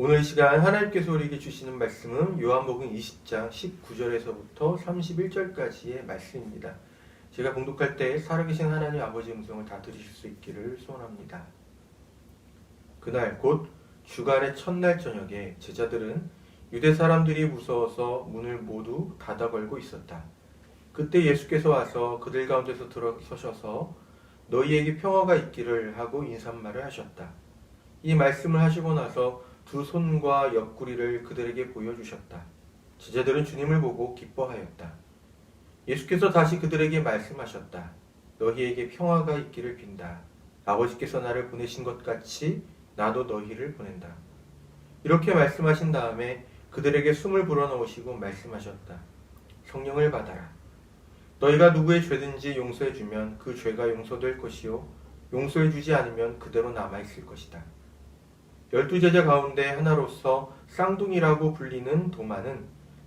오늘 이 시간 하나님께서 우리에게 주시는 말씀은 요한복음 20장 19절에서부터 31절까지의 말씀입니다. 제가 봉독할 때 살아계신 하나님 아버지의 음성을 다 들으실 수 있기를 소원합니다. 그날 곧 주간의 첫날 저녁에 제자들은 유대 사람들이 무서워서 문을 모두 닫아 걸고 있었다. 그때 예수께서 와서 그들 가운데서 들어서셔서 너희에게 평화가 있기를 하고 인사말을 하셨다. 이 말씀을 하시고 나서 두 손과 옆구리를 그들에게 보여주셨다. 제자들은 주님을 보고 기뻐하였다. 예수께서 다시 그들에게 말씀하셨다. 너희에게 평화가 있기를 빈다. 아버지께서 나를 보내신 것 같이 나도 너희를 보낸다. 이렇게 말씀하신 다음에 그들에게 숨을 불어넣으시고 말씀하셨다. 성령을 받아라. 너희가 누구의 죄든지 용서해주면 그 죄가 용서될 것이요 용서해주지 않으면 그대로 남아있을 것이다. 12제자 가운데 하나로서 쌍둥이라고 불리는 도마는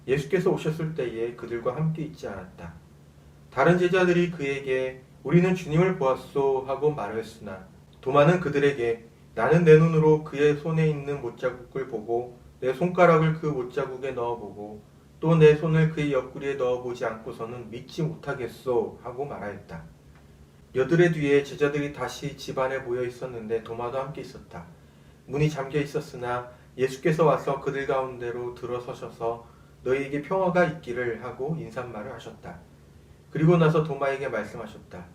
예수께서 오셨을 때에 그들과 함께 있지 않았다. 다른 제자들이 그에게 우리는 주님을 보았소 하고 말하였으나 도마는 그들에게 나는 내 눈으로 그의 손에 있는 못자국을 보고 내 손가락을 그 못자국에 넣어보고 또 내 손을 그의 옆구리에 넣어보지 않고서는 믿지 못하겠소 하고 말하였다. 여드레 뒤에 제자들이 다시 집안에 모여 있었는데 도마도 함께 있었다. 문이 잠겨 있었으나 예수께서 와서 그들 가운데로 들어서셔서 너희에게 평화가 있기를 하고 인사말을 하셨다. 그리고 나서 도마에게 말씀하셨다.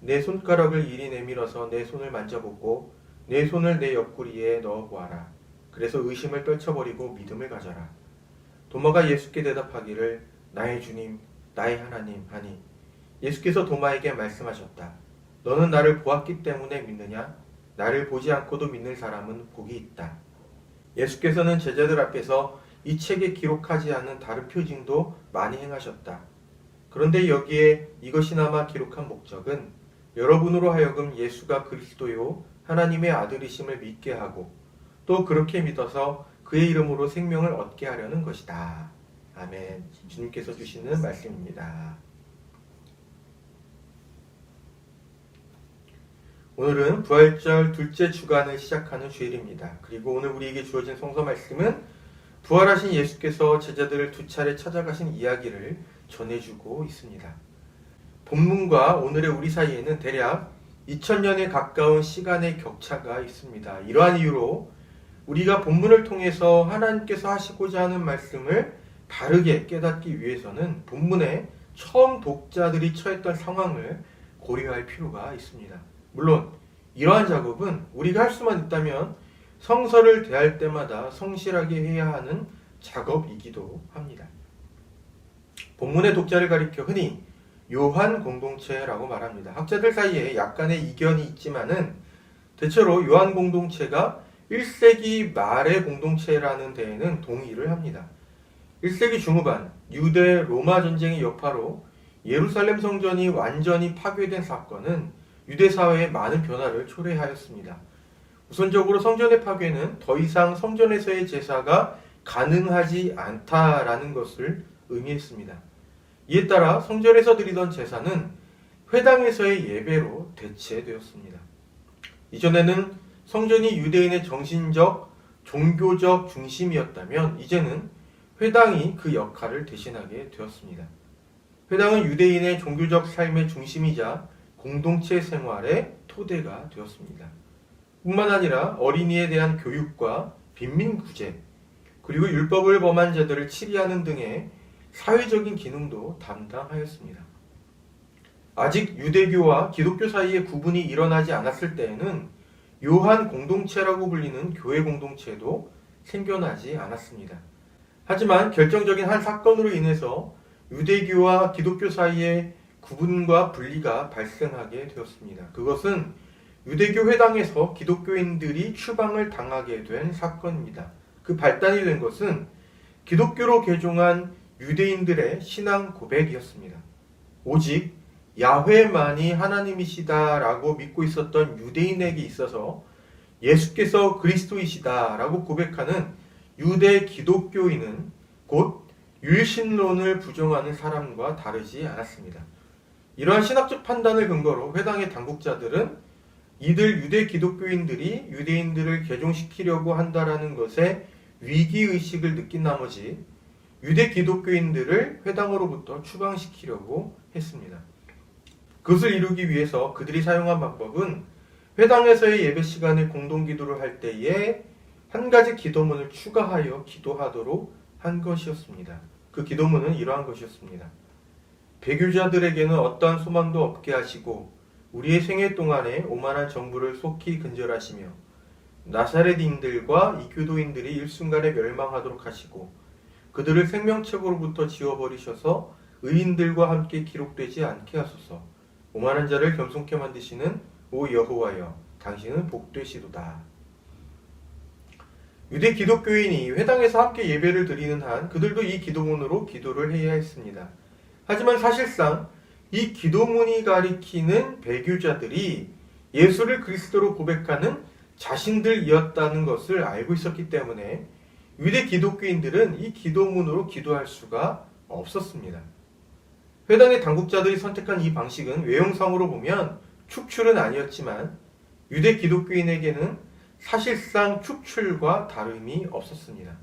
내 손가락을 이리 내밀어서 내 손을 만져보고 내 손을 내 옆구리에 넣어보아라. 그래서 의심을 떨쳐버리고 믿음을 가져라. 도마가 예수께 대답하기를 나의 주님, 나의 하나님 하니 예수께서 도마에게 말씀하셨다. 너는 나를 보았기 때문에 믿느냐? 나를 보지 않고도 믿는 사람은 복이 있다. 예수께서는 제자들 앞에서 이 책에 기록하지 않은 다른 표징도 많이 행하셨다. 그런데 여기에 이것이나마 기록한 목적은 여러분으로 하여금 예수가 그리스도요 하나님의 아들이심을 믿게 하고 또 그렇게 믿어서 그의 이름으로 생명을 얻게 하려는 것이다. 아멘. 주님께서 주시는 말씀입니다. 오늘은 부활절 둘째 주간을 시작하는 주일입니다. 그리고 오늘 우리에게 주어진 성서 말씀은 부활하신 예수께서 제자들을 두 차례 찾아가신 이야기를 전해주고 있습니다. 본문과 오늘의 우리 사이에는 대략 2000년에 가까운 시간의 격차가 있습니다. 이러한 이유로 우리가 본문을 통해서 하나님께서 하시고자 하는 말씀을 바르게 깨닫기 위해서는 본문의 처음 독자들이 처했던 상황을 고려할 필요가 있습니다. 물론 이러한 작업은 우리가 할 수만 있다면 성서를 대할 때마다 성실하게 해야 하는 작업이기도 합니다. 본문의 독자를 가리켜 흔히 요한 공동체라고 말합니다. 학자들 사이에 약간의 이견이 있지만은 대체로 요한 공동체가 1세기 말의 공동체라는 데에는 동의를 합니다. 1세기 중후반 유대 로마 전쟁의 여파로 예루살렘 성전이 완전히 파괴된 사건은 유대 사회에 많은 변화를 초래하였습니다. 우선적으로 성전의 파괴는 더 이상 성전에서의 제사가 가능하지 않다라는 것을 의미했습니다. 이에 따라 성전에서 드리던 제사는 회당에서의 예배로 대체되었습니다. 이전에는 성전이 유대인의 정신적, 종교적 중심이었다면 이제는 회당이 그 역할을 대신하게 되었습니다. 회당은 유대인의 종교적 삶의 중심이자 공동체 생활의 토대가 되었습니다. 뿐만 아니라 어린이에 대한 교육과 빈민 구제, 그리고 율법을 범한 자들을 치리하는 등의 사회적인 기능도 담당하였습니다. 아직 유대교와 기독교 사이에 구분이 일어나지 않았을 때에는 요한 공동체라고 불리는 교회 공동체도 생겨나지 않았습니다. 하지만 결정적인 한 사건으로 인해서 유대교와 기독교 사이에 구분과 분리가 발생하게 되었습니다. 그것은 유대교 회당에서 기독교인들이 추방을 당하게 된 사건입니다. 그 발단이 된 것은 기독교로 개종한 유대인들의 신앙 고백이었습니다. 오직 야훼만이 하나님이시다라고 믿고 있었던 유대인에게 있어서 예수께서 그리스도이시다라고 고백하는 유대 기독교인은 곧 율신론을 부정하는 사람과 다르지 않았습니다. 이러한 신학적 판단을 근거로 회당의 당국자들은 이들 유대 기독교인들이 유대인들을 개종시키려고 한다라는 것에 위기의식을 느낀 나머지 유대 기독교인들을 회당으로부터 추방시키려고 했습니다. 그것을 이루기 위해서 그들이 사용한 방법은 회당에서의 예배 시간에 공동기도를 할 때에 한 가지 기도문을 추가하여 기도하도록 한 것이었습니다. 그 기도문은 이러한 것이었습니다. 배교자들에게는 어떠한 소망도 없게 하시고 우리의 생애 동안에 오만한 정부를 속히 근절하시며 나사렛인들과 이교도인들이 일순간에 멸망하도록 하시고 그들을 생명책으로부터 지워버리셔서 의인들과 함께 기록되지 않게 하소서. 오만한 자를 겸손케 만드시는 오 여호와여, 당신은 복되시도다. 유대 기독교인이 회당에서 함께 예배를 드리는 한 그들도 이 기도문으로 기도를 해야 했습니다. 하지만 사실상 이 기도문이 가리키는 배교자들이 예수를 그리스도로 고백하는 자신들이었다는 것을 알고 있었기 때문에 유대 기독교인들은 이 기도문으로 기도할 수가 없었습니다. 회당의 당국자들이 선택한 이 방식은 외형상으로 보면 축출은 아니었지만 유대 기독교인에게는 사실상 축출과 다름이 없었습니다.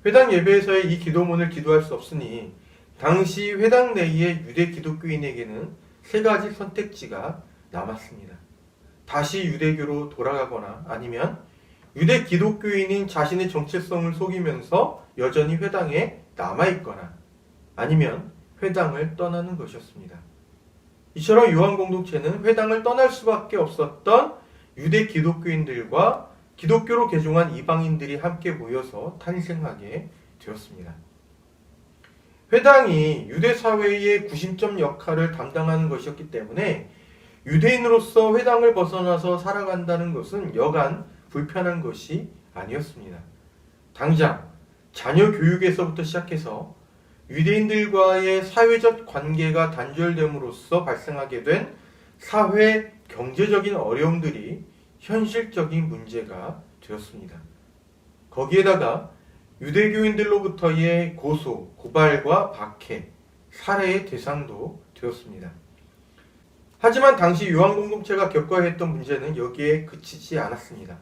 회당 예배에서의 이 기도문을 기도할 수 없으니 당시 회당 내의 유대 기독교인에게는 세 가지 선택지가 남았습니다. 다시 유대교로 돌아가거나 아니면 유대 기독교인인 자신의 정체성을 속이면서 여전히 회당에 남아있거나 아니면 회당을 떠나는 것이었습니다. 이처럼 요한 공동체는 회당을 떠날 수밖에 없었던 유대 기독교인들과 기독교로 개종한 이방인들이 함께 모여서 탄생하게 되었습니다. 회당이 유대 사회의 구심점 역할을 담당하는 것이었기 때문에 유대인으로서 회당을 벗어나서 살아간다는 것은 여간 불편한 것이 아니었습니다. 당장 자녀 교육에서부터 시작해서 유대인들과의 사회적 관계가 단절됨으로써 발생하게 된 사회 경제적인 어려움들이 현실적인 문제가 되었습니다. 거기에다가 유대교인들로부터의 고소, 고발과 박해, 살해의 대상도 되었습니다. 하지만 당시 요한 공동체가 겪어야 했던 문제는 여기에 그치지 않았습니다.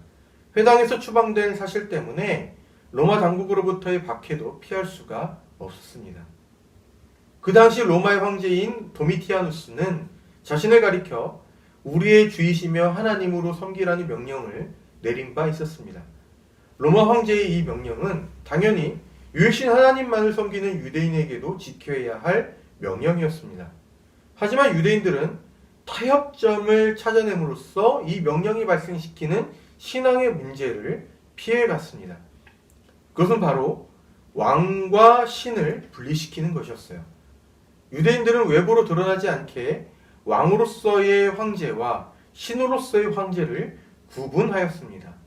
회당에서 추방된 사실 때문에 로마 당국으로부터의 박해도 피할 수가 없었습니다. 그 당시 로마의 황제인 도미티아누스는 자신을 가리켜 우리의 주이시며 하나님으로 섬기라는 명령을 내린 바 있었습니다. 로마 황제의 이 명령은 당연히 유일신 하나님만을 섬기는 유대인에게도 지켜야 할 명령이었습니다. 하지만 유대인들은 타협점을 찾아냄으로써 이 명령이 발생시키는 신앙의 문제를 피해갔습니다. 그것은 바로 왕과 신을 분리시키는 것이었어요. 유대인들은 외부로 드러나지 않게 왕으로서의 황제와 신으로서의 황제를 구분하였습니다.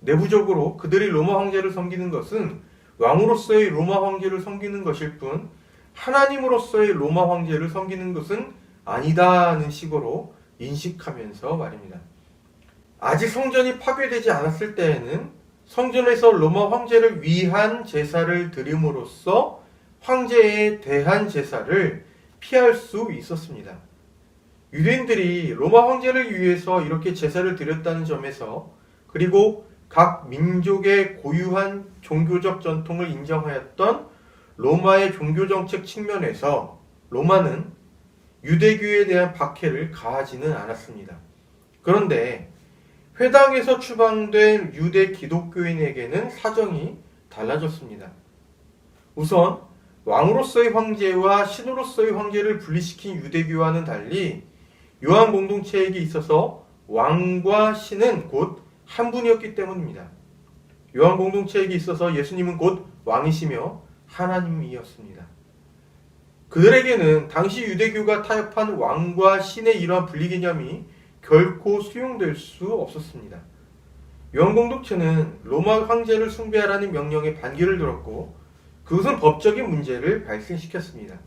내부적으로 그들이 로마 황제를 섬기는 것은 왕으로서의 로마 황제를 섬기는 것일 뿐 하나님으로서의 로마 황제를 섬기는 것은 아니다는 식으로 인식하면서 말입니다. 아직 성전이 파괴되지 않았을 때에는 성전에서 로마 황제를 위한 제사를 드림으로써 황제에 대한 제사를 피할 수 있었습니다. 유대인들이 로마 황제를 위해서 이렇게 제사를 드렸다는 점에서 그리고 각 민족의 고유한 종교적 전통을 인정하였던 로마의 종교정책 측면에서 로마는 유대교에 대한 박해를 가하지는 않았습니다. 그런데 회당에서 추방된 유대 기독교인에게는 사정이 달라졌습니다. 우선 왕으로서의 황제와 신으로서의 황제를 분리시킨 유대교와는 달리 요한 공동체에게 있어서 왕과 신은 곧 한 분이었기 때문입니다. 요한 공동체에게 있어서 예수님은 곧 왕이시며 하나님이었습니다. 그들에게는 당시 유대교가 타협한 왕과 신의 이러한 분리 개념이 결코 수용될 수 없었습니다. 요한 공동체는 로마 황제를 숭배하라는 명령에 반기를 들었고 그것은 법적인 문제를 발생시켰습니다.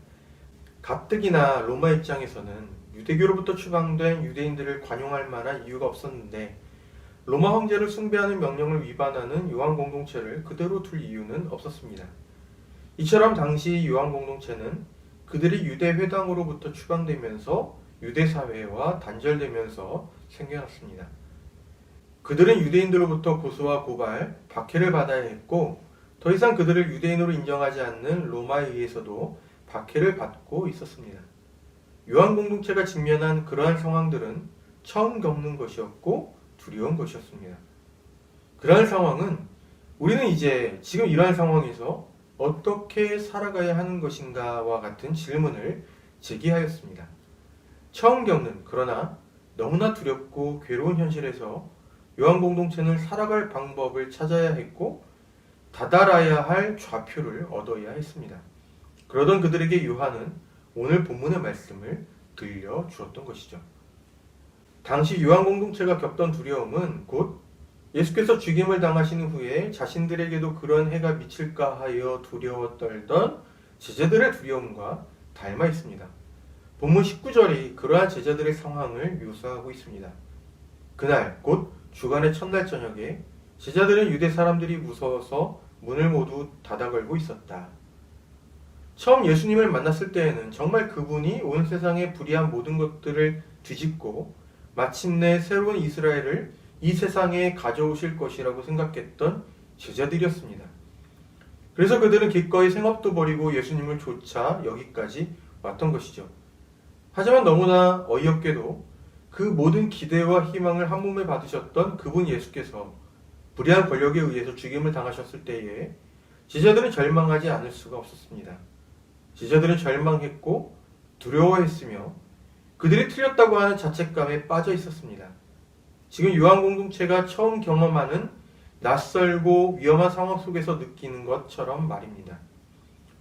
가뜩이나 로마 입장에서는 유대교로부터 추방된 유대인들을 관용할 만한 이유가 없었는데 로마 황제를 숭배하는 명령을 위반하는 요한 공동체를 그대로 둘 이유는 없었습니다. 이처럼 당시 요한 공동체는 그들이 유대 회당으로부터 추방되면서 유대 사회와 단절되면서 생겨났습니다. 그들은 유대인들로부터 고소와 고발, 박해를 받아야 했고 더 이상 그들을 유대인으로 인정하지 않는 로마에 의해서도 박해를 받고 있었습니다. 요한 공동체가 직면한 그러한 상황들은 처음 겪는 것이었고 두려운 것이었습니다. 그러한 상황은 우리는 이제 지금 이러한 상황에서 어떻게 살아가야 하는 것인가와 같은 질문을 제기하였습니다. 처음 겪는 그러나 너무나 두렵고 괴로운 현실에서 요한 공동체는 살아갈 방법을 찾아야 했고 다다라야 할 좌표를 얻어야 했습니다. 그러던 그들에게 요한은 오늘 본문의 말씀을 들려주었던 것이죠. 당시 요한 공동체가 겪던 두려움은 곧 예수께서 죽임을 당하신 후에 자신들에게도 그런 해가 미칠까 하여 두려워 떨던 제자들의 두려움과 닮아 있습니다. 본문 19절이 그러한 제자들의 상황을 묘사하고 있습니다. 그날 곧 주간의 첫날 저녁에 제자들은 유대 사람들이 무서워서 문을 모두 닫아 걸고 있었다. 처음 예수님을 만났을 때에는 정말 그분이 온 세상의 불의한 모든 것들을 뒤집고 마침내 새로운 이스라엘을 이 세상에 가져오실 것이라고 생각했던 제자들이었습니다. 그래서 그들은 기꺼이 생업도 버리고 예수님을 쫓아 여기까지 왔던 것이죠. 하지만 너무나 어이없게도 그 모든 기대와 희망을 한 몸에 받으셨던 그분 예수께서 불의한 권력에 의해서 죽임을 당하셨을 때에 제자들은 절망하지 않을 수가 없었습니다. 제자들은 절망했고 두려워했으며 그들이 틀렸다고 하는 자책감에 빠져 있었습니다. 지금 요한 공동체가 처음 경험하는 낯설고 위험한 상황 속에서 느끼는 것처럼 말입니다.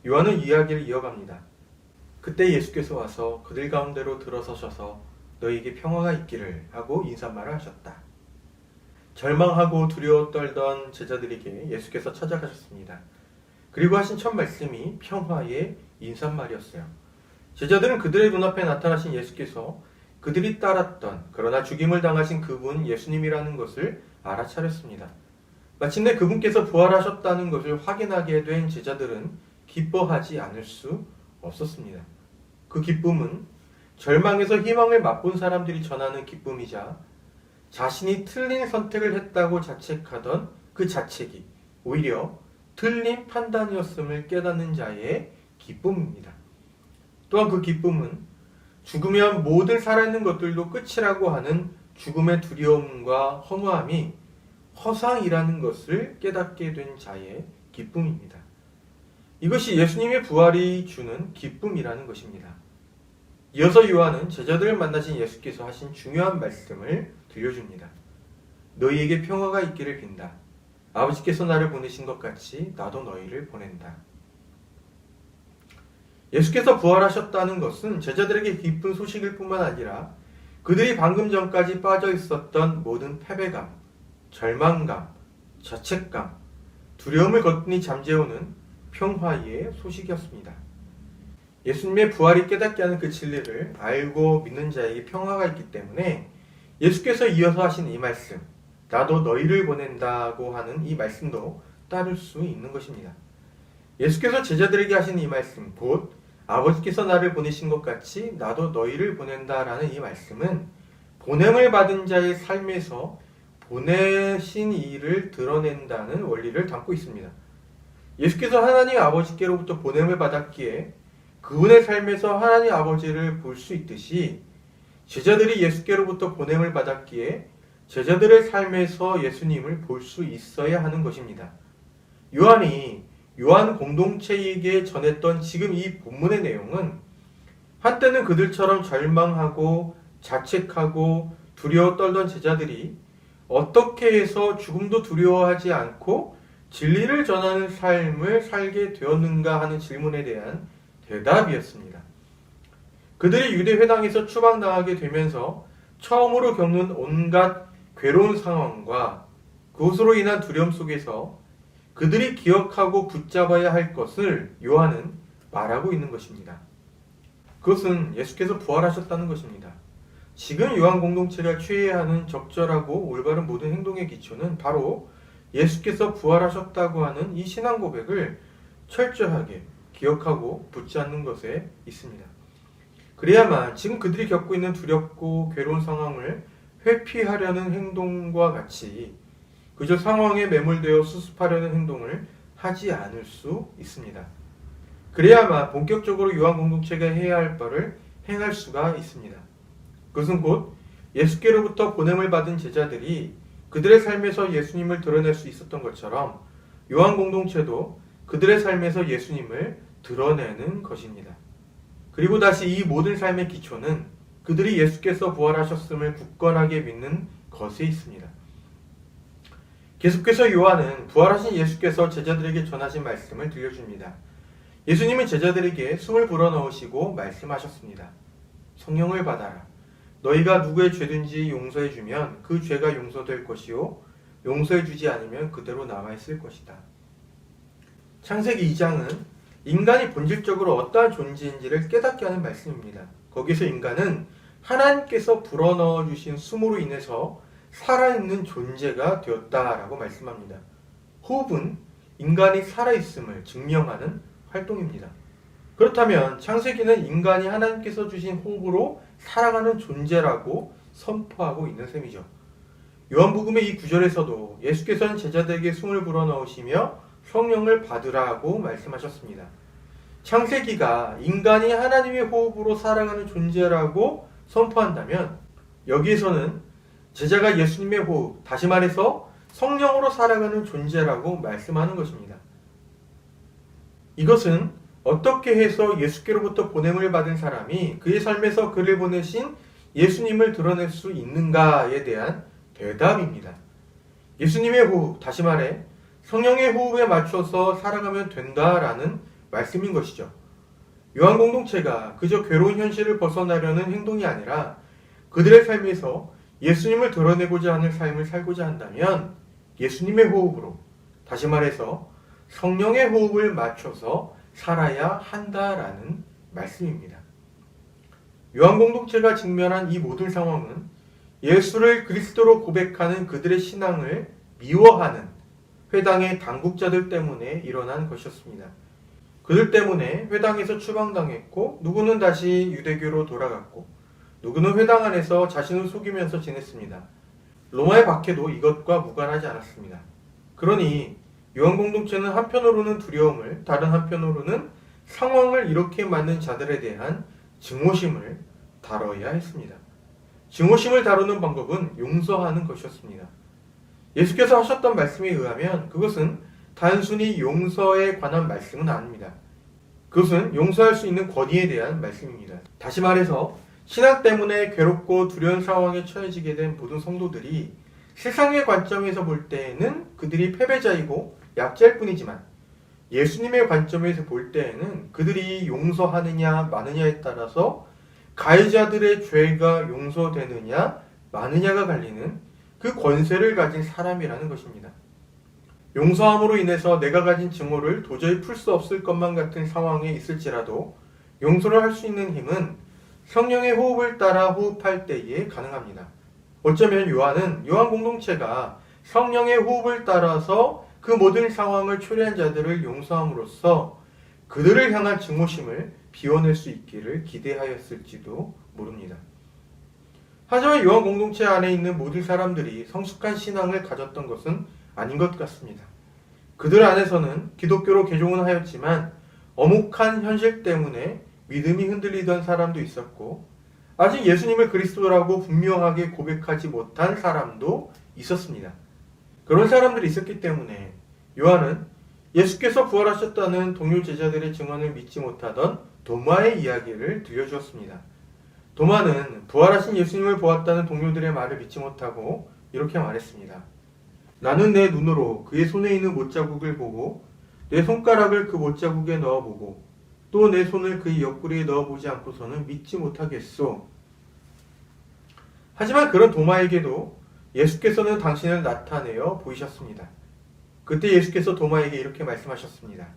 요한은 이야기를 이어갑니다. 그때 예수께서 와서 그들 가운데로 들어서셔서 너희에게 평화가 있기를 하고 인사말을 하셨다. 절망하고 두려워 떨던 제자들에게 예수께서 찾아가셨습니다. 그리고 하신 첫 말씀이 평화의 인사말이었어요. 제자들은 그들의 눈앞에 나타나신 예수께서 그들이 따랐던 그러나 죽임을 당하신 그분 예수님이라는 것을 알아차렸습니다. 마침내 그분께서 부활하셨다는 것을 확인하게 된 제자들은 기뻐하지 않을 수 없었습니다. 그 기쁨은 절망에서 희망을 맛본 사람들이 전하는 기쁨이자 자신이 틀린 선택을 했다고 자책하던 그 자책이 오히려 틀린 판단이었음을 깨닫는 자의 기쁨입니다. 또한 그 기쁨은 죽으면 모든 살아있는 것들도 끝이라고 하는 죽음의 두려움과 허무함이 허상이라는 것을 깨닫게 된 자의 기쁨입니다. 이것이 예수님의 부활이 주는 기쁨이라는 것입니다. 이어서 요한은 제자들을 만나신 예수께서 하신 중요한 말씀을 들려줍니다. 너희에게 평화가 있기를 빈다. 아버지께서 나를 보내신 것 같이 나도 너희를 보낸다. 예수께서 부활하셨다는 것은 제자들에게 기쁜 소식일 뿐만 아니라 그들이 방금 전까지 빠져 있었던 모든 패배감, 절망감, 자책감, 두려움을 거뜬히 잠재우는 평화의 소식이었습니다. 예수님의 부활이 깨닫게 하는 그 진리를 알고 믿는 자에게 평화가 있기 때문에 예수께서 이어서 하신 이 말씀, 나도 너희를 보낸다고 하는 이 말씀도 따를 수 있는 것입니다. 예수께서 제자들에게 하신 이 말씀, 곧 아버지께서 나를 보내신 것 같이 나도 너희를 보낸다라는 이 말씀은 보냄을 받은 자의 삶에서 보내신 이를 드러낸다는 원리를 담고 있습니다. 예수께서 하나님 아버지께로부터 보냄을 받았기에 그분의 삶에서 하나님 아버지를 볼 수 있듯이 제자들이 예수께로부터 보냄을 받았기에 제자들의 삶에서 예수님을 볼 수 있어야 하는 것입니다. 요한이 요한 공동체에게 전했던 지금 이 본문의 내용은 한때는 그들처럼 절망하고 자책하고 두려워 떨던 제자들이 어떻게 해서 죽음도 두려워하지 않고 진리를 전하는 삶을 살게 되었는가 하는 질문에 대한 대답이었습니다. 그들이 유대 회당에서 추방당하게 되면서 처음으로 겪는 온갖 괴로운 상황과 그것으로 인한 두려움 속에서 그들이 기억하고 붙잡아야 할 것을 요한은 말하고 있는 것입니다. 그것은 예수께서 부활하셨다는 것입니다. 지금 요한 공동체가 취해야 하는 적절하고 올바른 모든 행동의 기초는 바로 예수께서 부활하셨다고 하는 이 신앙 고백을 철저하게 기억하고 붙잡는 것에 있습니다. 그래야만 지금 그들이 겪고 있는 두렵고 괴로운 상황을 회피하려는 행동과 같이 그저 상황에 매몰되어 수습하려는 행동을 하지 않을 수 있습니다. 그래야만 본격적으로 요한 공동체가 해야 할 바를 행할 수가 있습니다. 그것은 곧 예수께로부터 보냄을 받은 제자들이 그들의 삶에서 예수님을 드러낼 수 있었던 것처럼 요한 공동체도 그들의 삶에서 예수님을 드러내는 것입니다. 그리고 다시 이 모든 삶의 기초는 그들이 예수께서 부활하셨음을 굳건하게 믿는 것에 있습니다. 계속해서 요한은 부활하신 예수께서 제자들에게 전하신 말씀을 들려줍니다. 예수님은 제자들에게 숨을 불어넣으시고 말씀하셨습니다. 성령을 받아라. 너희가 누구의 죄든지 용서해주면 그 죄가 용서될 것이요 용서해주지 않으면 그대로 남아있을 것이다. 창세기 2장은 인간이 본질적으로 어떠한 존재인지를 깨닫게 하는 말씀입니다. 거기서 인간은 하나님께서 불어넣어 주신 숨으로 인해서 살아있는 존재가 되었다라고 말씀합니다. 호흡은 인간이 살아있음을 증명하는 활동입니다. 그렇다면 창세기는 인간이 하나님께서 주신 호흡으로 살아가는 존재라고 선포하고 있는 셈이죠. 요한복음의 이 구절에서도 예수께서는 제자들에게 숨을 불어넣으시며 성령을 받으라고 말씀하셨습니다. 창세기가 인간이 하나님의 호흡으로 살아가는 존재라고 선포한다면 여기에서는 제자가 예수님의 호흡, 다시 말해서 성령으로 살아가는 존재라고 말씀하는 것입니다. 이것은 어떻게 해서 예수께로부터 보냄을 받은 사람이 그의 삶에서 그를 보내신 예수님을 드러낼 수 있는가에 대한 대답입니다. 예수님의 호흡, 다시 말해 성령의 호흡에 맞춰서 살아가면 된다라는 말씀인 것이죠. 요한 공동체가 그저 괴로운 현실을 벗어나려는 행동이 아니라 그들의 삶에서 예수님을 드러내고자 하는 삶을 살고자 한다면 예수님의 호흡으로, 다시 말해서 성령의 호흡을 맞춰서 살아야 한다라는 말씀입니다. 요한 공동체가 직면한 이 모든 상황은 예수를 그리스도로 고백하는 그들의 신앙을 미워하는 회당의 당국자들 때문에 일어난 것이었습니다. 그들 때문에 회당에서 추방당했고 누구는 다시 유대교로 돌아갔고 누구는 회당 안에서 자신을 속이면서 지냈습니다. 로마의 박해도 이것과 무관하지 않았습니다. 그러니 요한 공동체는 한편으로는 두려움을, 다른 한편으로는 상황을 이렇게 만든 자들에 대한 증오심을 다뤄야 했습니다. 증오심을 다루는 방법은 용서하는 것이었습니다. 예수께서 하셨던 말씀에 의하면 그것은 단순히 용서에 관한 말씀은 아닙니다. 그것은 용서할 수 있는 권위에 대한 말씀입니다. 다시 말해서 신앙 때문에 괴롭고 두려운 상황에 처해지게 된 모든 성도들이 세상의 관점에서 볼 때에는 그들이 패배자이고 약자일 뿐이지만 예수님의 관점에서 볼 때에는 그들이 용서하느냐 마느냐에 따라서 가해자들의 죄가 용서되느냐 마느냐가 갈리는 그 권세를 가진 사람이라는 것입니다. 용서함으로 인해서 내가 가진 증오를 도저히 풀 수 없을 것만 같은 상황에 있을지라도 용서를 할 수 있는 힘은 성령의 호흡을 따라 호흡할 때에 가능합니다. 어쩌면 요한 공동체가 성령의 호흡을 따라서 그 모든 상황을 초래한 자들을 용서함으로써 그들을 향한 증오심을 비워낼 수 있기를 기대하였을지도 모릅니다. 하지만 요한 공동체 안에 있는 모든 사람들이 성숙한 신앙을 가졌던 것은 아닌 것 같습니다. 그들 안에서는 기독교로 개종은 하였지만 엄혹한 현실 때문에 믿음이 흔들리던 사람도 있었고 아직 예수님을 그리스도라고 분명하게 고백하지 못한 사람도 있었습니다. 그런 사람들이 있었기 때문에 요한은 예수께서 부활하셨다는 동료 제자들의 증언을 믿지 못하던 도마의 이야기를 들려주었습니다. 도마는 부활하신 예수님을 보았다는 동료들의 말을 믿지 못하고 이렇게 말했습니다. 나는 내 눈으로 그의 손에 있는 못자국을 보고 내 손가락을 그 못자국에 넣어보고 또 내 손을 그의 옆구리에 넣어보지 않고서는 믿지 못하겠소. 하지만 그런 도마에게도 예수께서는 당신을 나타내어 보이셨습니다. 그때 예수께서 도마에게 이렇게 말씀하셨습니다.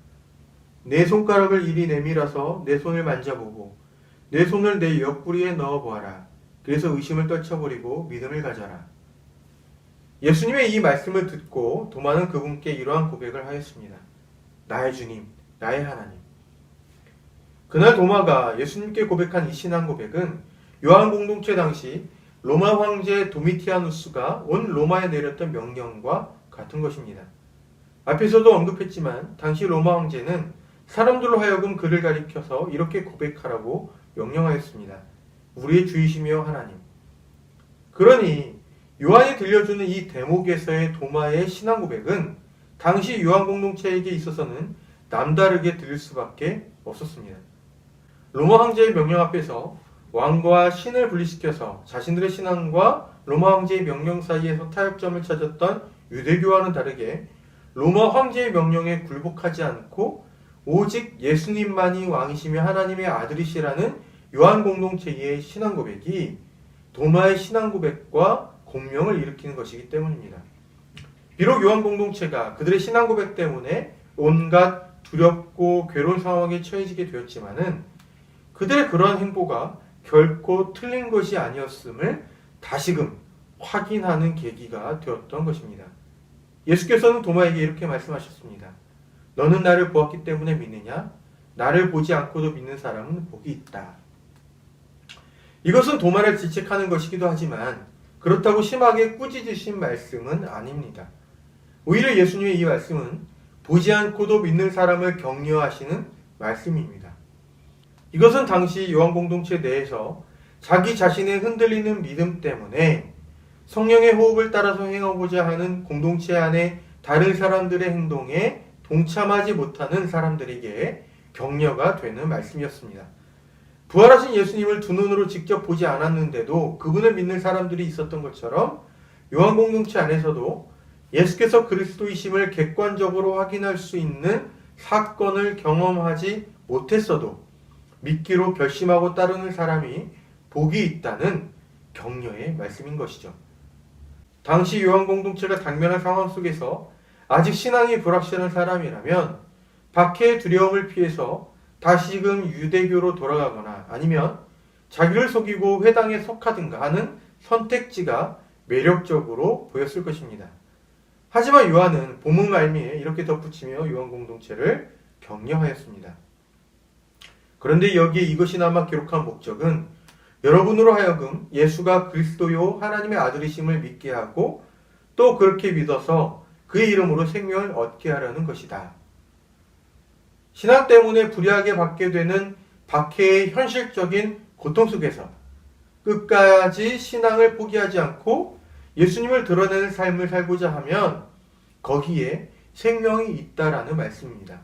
내 손가락을 이리 내밀어서 내 손을 만져보고 내 손을 내 옆구리에 넣어보아라. 그래서 의심을 떨쳐버리고 믿음을 가져라. 예수님의 이 말씀을 듣고 도마는 그분께 이러한 고백을 하였습니다. 나의 주님, 나의 하나님. 그날 도마가 예수님께 고백한 이 신앙 고백은 요한 공동체 당시 로마 황제 도미티아누스가 온 로마에 내렸던 명령과 같은 것입니다. 앞에서도 언급했지만 당시 로마 황제는 사람들로 하여금 그를 가리켜서 이렇게 고백하라고 명령하였습니다. 우리의 주이시며 하나님. 그러니 요한이 들려주는 이 대목에서의 도마의 신앙 고백은 당시 요한 공동체에게 있어서는 남다르게 들릴 수밖에 없었습니다. 로마 황제의 명령 앞에서 왕과 신을 분리시켜서 자신들의 신앙과 로마 황제의 명령 사이에서 타협점을 찾았던 유대교와는 다르게 로마 황제의 명령에 굴복하지 않고 오직 예수님만이 왕이시며 하나님의 아들이시라는 요한 공동체의 신앙 고백이 도마의 신앙 고백과 공명을 일으키는 것이기 때문입니다. 비록 요한 공동체가 그들의 신앙 고백 때문에 온갖 두렵고 괴로운 상황에 처해지게 되었지만은 그들의 그러한 행보가 결코 틀린 것이 아니었음을 다시금 확인하는 계기가 되었던 것입니다. 예수께서는 도마에게 이렇게 말씀하셨습니다. 너는 나를 보았기 때문에 믿느냐? 나를 보지 않고도 믿는 사람은 복이 있다. 이것은 도마를 질책하는 것이기도 하지만 그렇다고 심하게 꾸짖으신 말씀은 아닙니다. 오히려 예수님의 이 말씀은 보지 않고도 믿는 사람을 격려하시는 말씀입니다. 이것은 당시 요한 공동체 내에서 자기 자신의 흔들리는 믿음 때문에 성령의 호흡을 따라서 행하고자 하는 공동체 안에 다른 사람들의 행동에 동참하지 못하는 사람들에게 격려가 되는 말씀이었습니다. 부활하신 예수님을 두 눈으로 직접 보지 않았는데도 그분을 믿는 사람들이 있었던 것처럼 요한 공동체 안에서도 예수께서 그리스도이심을 객관적으로 확인할 수 있는 사건을 경험하지 못했어도 믿기로 결심하고 따르는 사람이 복이 있다는 격려의 말씀인 것이죠. 당시 요한 공동체가 당면한 상황 속에서 아직 신앙이 불확실한 사람이라면 박해의 두려움을 피해서 다시금 유대교로 돌아가거나 아니면 자기를 속이고 회당에 속하든가 하는 선택지가 매력적으로 보였을 것입니다. 하지만 요한은 본문 말미에 이렇게 덧붙이며 요한 공동체를 격려하였습니다. 그런데 여기에 이것이나마 기록한 목적은 여러분으로 하여금 예수가 그리스도요 하나님의 아들이심을 믿게 하고 또 그렇게 믿어서 그의 이름으로 생명을 얻게 하려는 것이다. 신앙 때문에 불의하게 받게 되는 박해의 현실적인 고통 속에서 끝까지 신앙을 포기하지 않고 예수님을 드러내는 삶을 살고자 하면 거기에 생명이 있다라는 말씀입니다.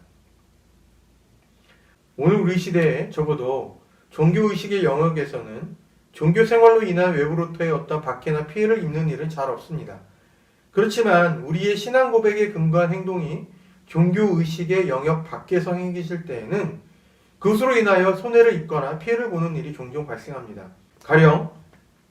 오늘 우리 시대에 적어도 종교의식의 영역에서는 종교 생활로 인한 외부로부터의 어떤 박해나 피해를 입는 일은 잘 없습니다. 그렇지만 우리의 신앙 고백에 근거한 행동이 종교의식의 영역 밖에서 행해질 때에는 그것으로 인하여 손해를 입거나 피해를 보는 일이 종종 발생합니다. 가령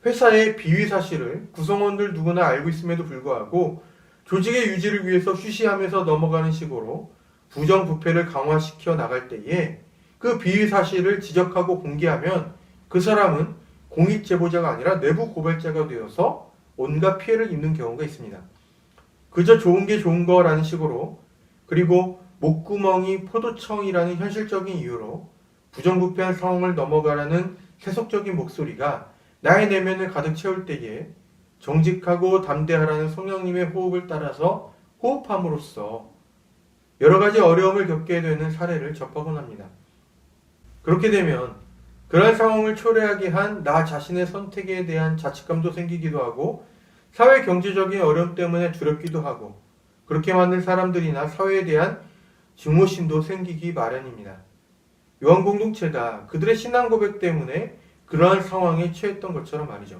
회사의 비위 사실을 구성원들 누구나 알고 있음에도 불구하고 조직의 유지를 위해서 쉬쉬하면서 넘어가는 식으로 부정부패를 강화시켜 나갈 때에 그 비위 사실을 지적하고 공개하면 그 사람은 공익제보자가 아니라 내부 고발자가 되어서 온갖 피해를 입는 경우가 있습니다. 그저 좋은 게 좋은 거라는 식으로 그리고 목구멍이 포도청이라는 현실적인 이유로 부정부패한 상황을 넘어가라는 세속적인 목소리가 나의 내면을 가득 채울 때에 정직하고 담대하라는 성령님의 호흡을 따라서 호흡함으로써 여러 가지 어려움을 겪게 되는 사례를 접하곤 합니다. 그렇게 되면 그러한 상황을 초래하게 한 나 자신의 선택에 대한 자책감도 생기기도 하고 사회 경제적인 어려움 때문에 두렵기도 하고 그렇게 만든 사람들이나 사회에 대한 증오심도 생기기 마련입니다. 요한 공동체가 그들의 신앙 고백 때문에 그러한 상황에 처했던 것처럼 말이죠.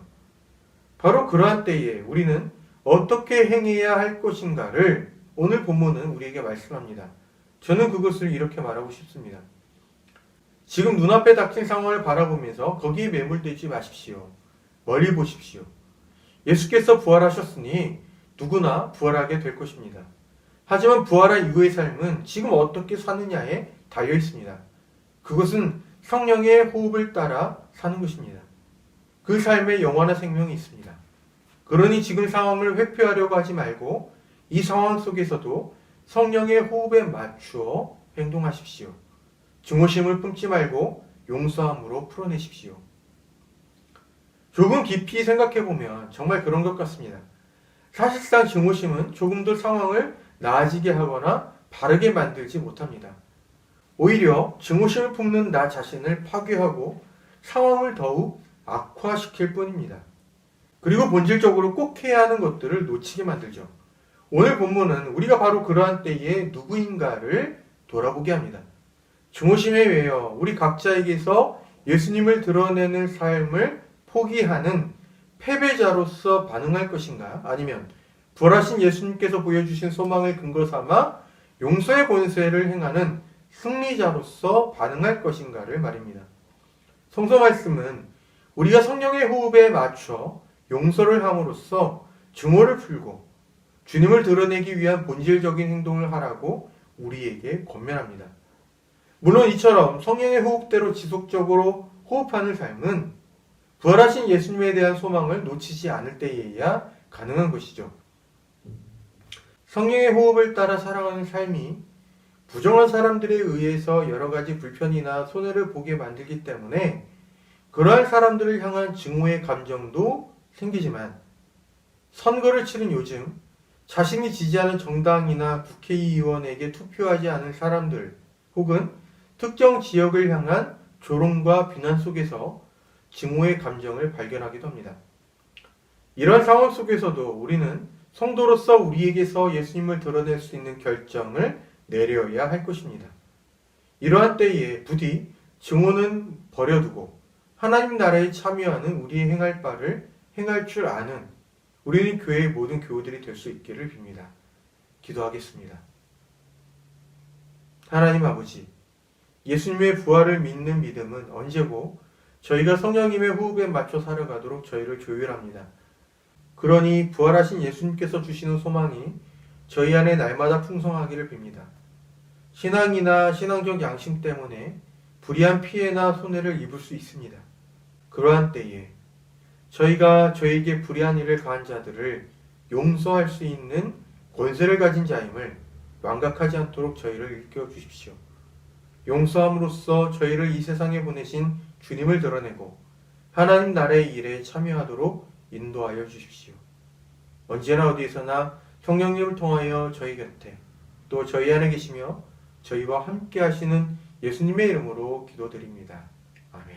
바로 그러한 때에 우리는 어떻게 행해야 할 것인가를 오늘 본문은 우리에게 말씀합니다. 저는 그것을 이렇게 말하고 싶습니다. 지금 눈앞에 닥친 상황을 바라보면서 거기에 매몰되지 마십시오. 멀리 보십시오. 예수께서 부활하셨으니 누구나 부활하게 될 것입니다. 하지만 부활한 이후의 삶은 지금 어떻게 사느냐에 달려 있습니다. 그것은 성령의 호흡을 따라 사는 것입니다. 그 삶에 영원한 생명이 있습니다. 그러니 지금 상황을 회피하려고 하지 말고 이 상황 속에서도 성령의 호흡에 맞추어 행동하십시오. 증오심을 품지 말고 용서함으로 풀어내십시오. 조금 깊이 생각해보면 정말 그런 것 같습니다. 사실상 증오심은 조금도 상황을 나아지게 하거나 바르게 만들지 못합니다. 오히려 증오심을 품는 나 자신을 파괴하고 상황을 더욱 악화시킬 뿐입니다. 그리고 본질적으로 꼭 해야 하는 것들을 놓치게 만들죠. 오늘 본문은 우리가 바로 그러한 때에 누구인가를 돌아보게 합니다. 증오심에 의하여 우리 각자에게서 예수님을 드러내는 삶을 포기하는 패배자로서 반응할 것인가? 아니면 부활하신 예수님께서 보여주신 소망을 근거 삼아 용서의 권세를 행하는 승리자로서 반응할 것인가를 말입니다. 성서 말씀은 우리가 성령의 호흡에 맞춰 용서를 함으로써 증오를 풀고 주님을 드러내기 위한 본질적인 행동을 하라고 우리에게 권면합니다. 물론 이처럼 성령의 호흡대로 지속적으로 호흡하는 삶은 부활하신 예수님에 대한 소망을 놓치지 않을 때에야 가능한 것이죠. 성령의 호흡을 따라 살아가는 삶이 부정한 사람들에 의해서 여러 가지 불편이나 손해를 보게 만들기 때문에 그러한 사람들을 향한 증오의 감정도 생기지만 선거를 치른 요즘 자신이 지지하는 정당이나 국회의원에게 투표하지 않은 사람들 혹은 특정 지역을 향한 조롱과 비난 속에서 증오의 감정을 발견하기도 합니다. 이런 상황 속에서도 우리는 성도로서 우리에게서 예수님을 드러낼 수 있는 결정을 내려야 할 것입니다. 이러한 때에 부디 증오는 버려두고 하나님 나라에 참여하는 우리의 행할 바를 행할 줄 아는 우리는 교회의 모든 교우들이 될 수 있기를 빕니다. 기도하겠습니다. 하나님 아버지, 예수님의 부활을 믿는 믿음은 언제고 저희가 성령님의 호흡에 맞춰 살아가도록 저희를 조율합니다. 그러니 부활하신 예수님께서 주시는 소망이 저희 안에 날마다 풍성하기를 빕니다. 신앙이나 신앙적 양심 때문에 불이한 피해나 손해를 입을 수 있습니다. 그러한 때에 저희가 저에게 불의한 일을 가한 자들을 용서할 수 있는 권세를 가진 자임을 망각하지 않도록 저희를 일깨워 주십시오. 용서함으로써 저희를 이 세상에 보내신 주님을 드러내고 하나님 나라의 일에 참여하도록 인도하여 주십시오. 언제나 어디에서나 성령님을 통하여 저희 곁에 또 저희 안에 계시며 저희와 함께 하시는 예수님의 이름으로 기도드립니다. 아멘.